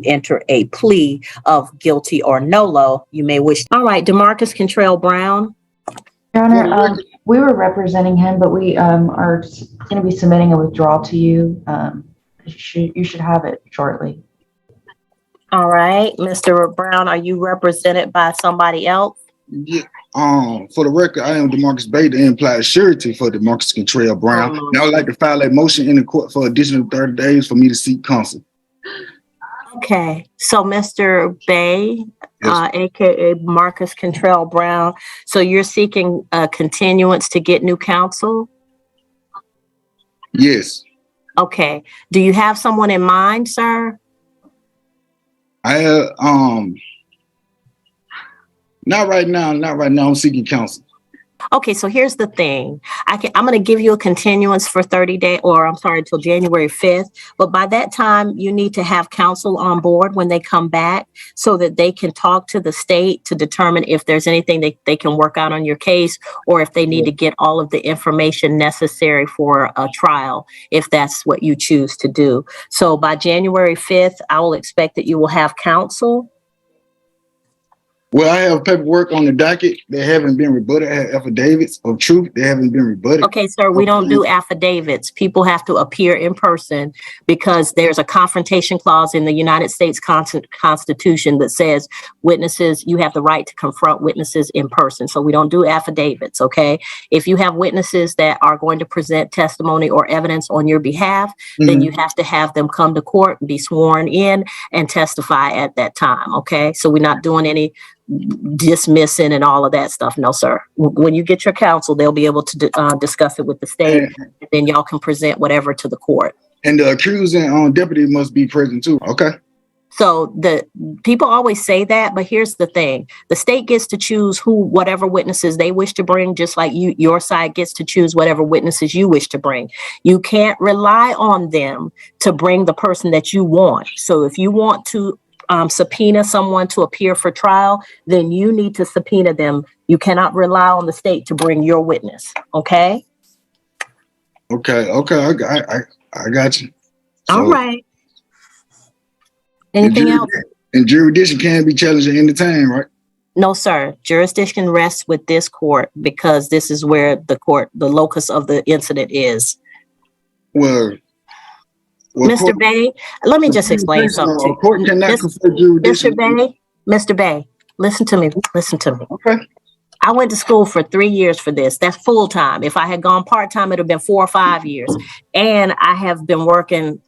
enter a plea of guilty or nolo, you may wish. All right, DeMarcus Cantrell Brown. Your Honor, we were representing him, but we are going to be submitting a withdrawal to you. You should have it shortly. All right, Mr. Brown, are you represented by somebody else? Yeah. For the record, I am DeMarcus Bay, the implied surety for DeMarcus Cantrell Brown. And I would like to file a motion in the court for additional 30 days for me to seek counsel. Okay, so Mr. Bay, Yes. aka Marcus Cantrell Brown, so you're seeking a continuance to get new counsel? Yes. Okay, do you have someone in mind, sir? I not right now. I'm seeking counsel. Okay, so here's the thing. I'm going to give you a continuance for 30 days, or I'm sorry, until January 5th. But by that time, you need to have counsel on board when they come back so that they can talk to the state to determine if there's anything they can work out on your case, or if they need to get all of the information necessary for a trial, if that's what you choose to do. So by January 5th, I will expect that you will have counsel. Well, I have paperwork on the docket that haven't been rebutted. I have affidavits of truth that haven't been rebutted. Okay, sir, we don't do affidavits. People have to appear in person because there's a confrontation clause in the United States Constitution that says witnesses, you have the right to confront witnesses in person. So we don't do affidavits, okay? If you have witnesses that are going to present testimony or evidence on your behalf, then you have to have them come to court, be sworn in, and testify at that time, okay? So we're not doing any dismissing and all of that stuff. No, sir. When you get your counsel, they'll be able to discuss it with the state, and then y'all can present whatever to the court. And the accusing deputy must be present too. Okay. So the people always say that, but here's the thing. The state gets to choose whatever witnesses they wish to bring, just like your side gets to choose whatever witnesses you wish to bring. You can't rely on them to bring the person that you want. So if you want to subpoena someone to appear for trial, then you need to subpoena them. You cannot rely on the state to bring your witness. Okay. Okay. I got you. So, all right. Anything else? And jurisdiction can be challenged at any time, right? No, sir. Jurisdiction rests with this court because this is where the locus of the incident is. Well, Mr. Bay, let me just explain something to you. Mr. Bay, listen to me. Okay. I went to school for 3 years for this. That's full time. If I had gone part time, it would have been 4 or 5 years. And I have been working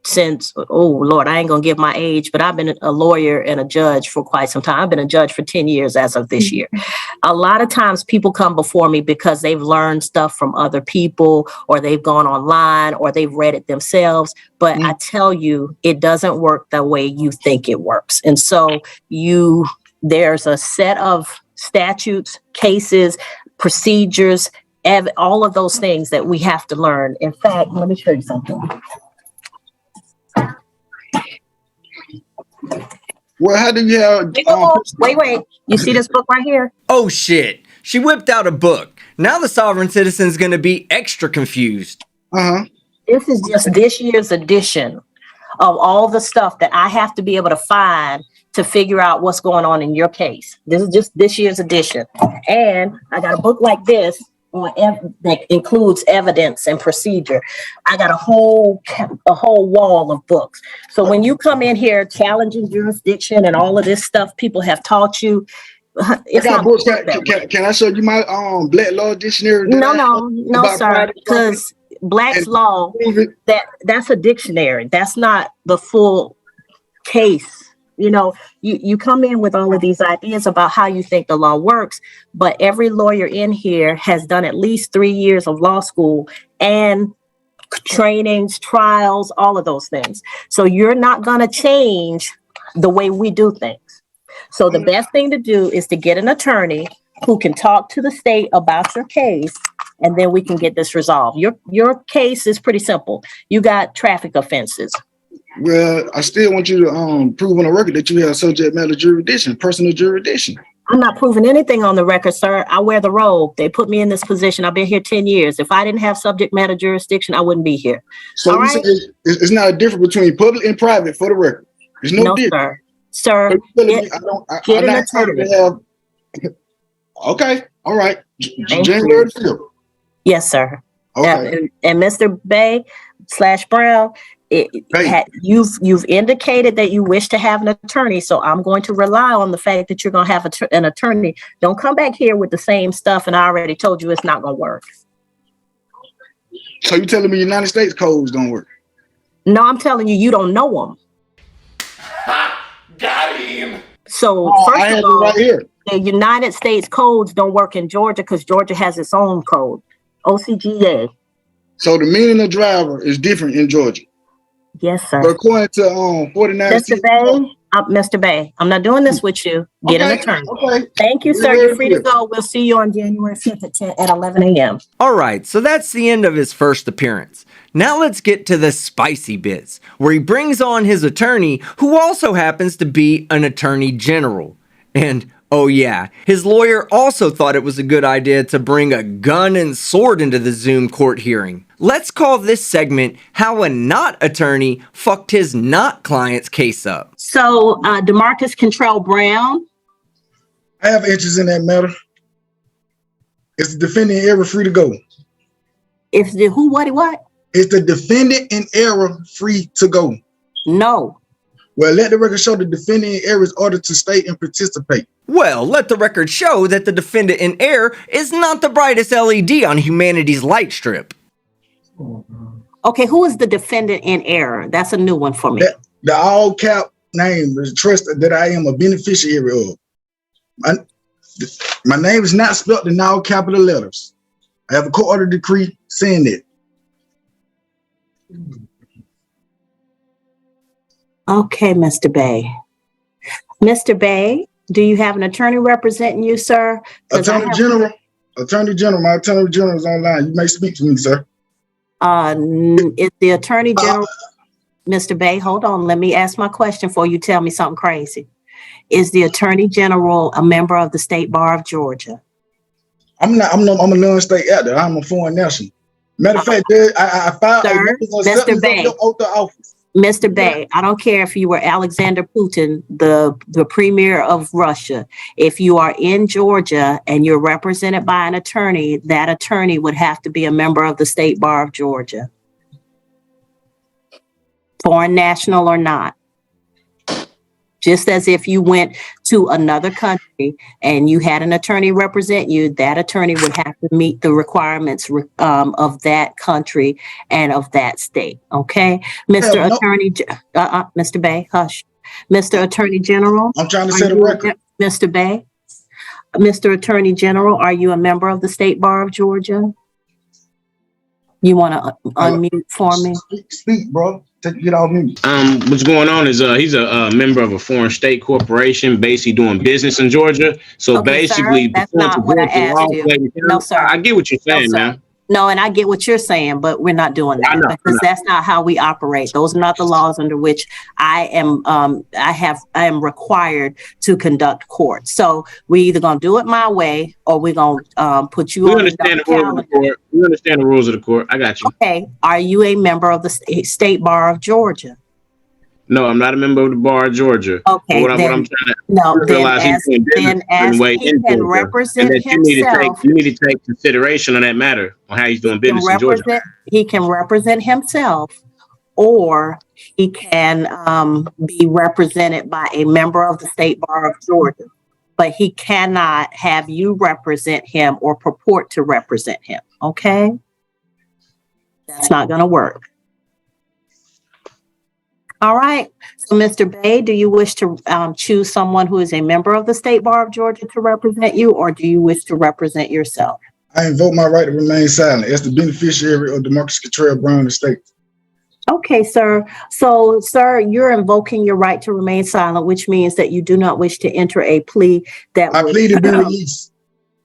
since, oh Lord, I ain't gonna give my age, but I've been a lawyer and a judge for quite some time. I've been a judge for 10 years as of this year. A lot of times people come before me because they've learned stuff from other people, or they've gone online, or they've read it themselves. But I tell you, it doesn't work the way you think it works. And so there's a set of statutes, cases, procedures, all of those things that we have to learn. In fact, let me show you something. Well, how do you have... Wait. You see this book right here? Oh, shit. She whipped out a book. Now the sovereign citizen's going to be extra confused. This is just this year's edition of all the stuff that I have to be able to find to figure out what's going on in your case. This is just this year's edition. And I got a book like this that includes evidence and procedure. I got a whole wall of books. So when you come in here challenging jurisdiction and all of this stuff people have taught you, it's not books. Can I show you my Black Law Dictionary? No, sir. Because Black's Law, that's a dictionary. That's not the full case. You know, you come in with all of these ideas about how you think the law works, but every lawyer in here has done at least 3 years of law school and trainings, trials, all of those things. So you're not going to change the way we do things. So the best thing to do is to get an attorney who can talk to the state about your case, and then we can get this resolved. Your case is pretty simple. You got traffic offenses. Well, I still want you to prove on the record that you have subject matter jurisdiction, personal jurisdiction. I'm not proving anything on the record, sir. I wear the robe. They put me in this position. I've been here 10 years. If I didn't have subject matter jurisdiction, I wouldn't be here. So it's not a difference between public and private, for the record. There's no difference. sir. Sir, So you're telling me get I'm an not entitled attorney. to have. Okay, all right. Thank January you. 5th. Yes, sir. Okay. And Mr. Bay / Brown, Hey. you've indicated that you wish to have an attorney, so I'm going to rely on the fact that you're going to have an attorney. Don't come back here with the same stuff, and I already told you it's not going to work. So you telling me United States codes don't work? No, I'm telling you, you don't know them. Got him. So I first have of it all, right here. the United States codes don't work in Georgia because Georgia has its own code, OCGA. So the meaning of driver is different in Georgia. Yes, sir. But according to 49 Mr. Bay, Mr. Bay, I'm not doing this with you. Get an attorney. Okay. Thank you, sir. You're free to go. We'll see you on January 5th at 11 a.m. All right, so that's the end of his first appearance. Now let's get to the spicy bits, where he brings on his attorney, who also happens to be an attorney general. And oh yeah, his lawyer also thought it was a good idea to bring a gun and sword into the Zoom court hearing. Let's call this segment How a Not Attorney Fucked His Not Client's Case Up. So, DeMarcus Contrell Brown. I have interest in that matter. Is the defendant in error free to go? If the who, what? Is the defendant in error free to go? No. Well, let the record show the defendant in error is ordered to stay and participate. Well, let the record show that the defendant in error is not the brightest LED on humanity's light strip. Okay, who is the defendant in error? That's a new one for me. The all cap name is trust that I am a beneficiary of. My name is not spelled in all capital letters. I have a court order decree saying that. Okay, Mr. Bay. Mr. Bay, do you have an attorney representing you, sir? Attorney General, my Attorney General is online. You may speak to me, sir. Is the Attorney General, Mr. Bay, hold on, let me ask my question before you tell me something crazy. Is the Attorney General a member of the State Bar of Georgia? I'm a non-state actor. I'm a foreign national. Matter of fact, I filed Sir, Mr. Bay. oath of office. Mr. Bay, I don't care if you were Alexander Putin, the premier of Russia. If you are in Georgia and you're represented by an attorney, that attorney would have to be a member of the State Bar of Georgia. Foreign national or not. Just as if you went to another country and you had an attorney represent you, that attorney would have to meet the requirements of that country and of that state. Okay, Mr. Attorney, Mr. Bay, hush. Mr. Attorney General. I'm trying to set a record. Mr. Bay, Mr. Attorney General, are you a member of the State Bar of Georgia? You want to unmute for me? Speak, bro. Get off mute. What's going on is he's a member of a foreign state corporation, basically doing business in Georgia. So Okay, basically, sir, that's not what I asked you. No, sir. I get what you're saying, No, man. No, and I get what you're saying, but we're not doing that because that's not how we operate. Those are not the laws under which I am required to conduct court. So we either gonna do it my way or we're gonna put you on the calendar. We understand the rules of the court. I got you. Okay, are you a member of the State Bar of Georgia? No, I'm not a member of the Bar of Georgia. Okay, what I'm trying to realize he can represent himself. You need to take consideration on that matter on how he's doing business in Georgia. He can represent himself, or he can be represented by a member of the State Bar of Georgia. But he cannot have you represent him or purport to represent him. Okay, that's not going to work. All right. So, Mr. Bay, do you wish to choose someone who is a member of the State Bar of Georgia to represent you, or do you wish to represent yourself? I invoke my right to remain silent as the beneficiary of DeMarcus Contrell Brown estate. Okay, sir. So, sir, you're invoking your right to remain silent, which means that you do not wish to enter a plea that I plead to be released.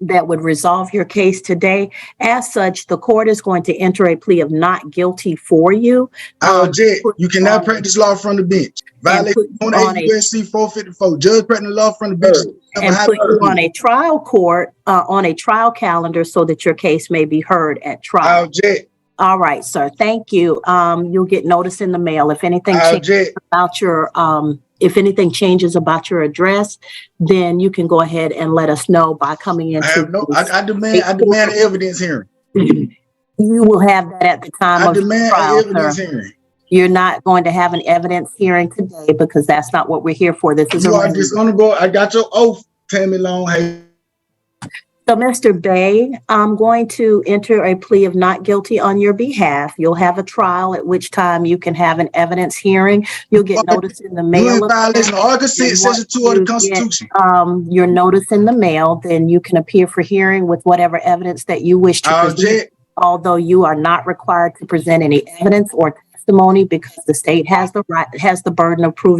That would resolve your case today. As such, the court is going to enter a plea of not guilty for you. I object. You cannot practice law from the bench. Violate 28 U.S.C. 454. Judge practicing law from the bench. And put you on a trial court, on a trial calendar so that your case may be heard at trial. I object. All right, sir. Thank you. You'll get notice in the mail if anything I changes object. about your if anything changes about your address, then you can go ahead and let us know by coming I have no. into. I demand an evidence hearing. You will have that at the time I of the demand trial, an evidence sir. hearing. You're not going to have an evidence hearing today because that's not what we're here for. This is You a are regular. dishonorable. I got your oath, Tammy Long. Hey, So, Mr. Bay, I'm going to enter a plea of not guilty on your behalf. You'll have a trial at which time you can have an evidence hearing. You'll get notice in the you mail. in violation of Article 6, Section 2 of the Constitution. Your notice in the mail, then you can appear for hearing with whatever evidence that you wish to I present. object. Although you are not required to present any evidence or testimony because the state has the burden of proving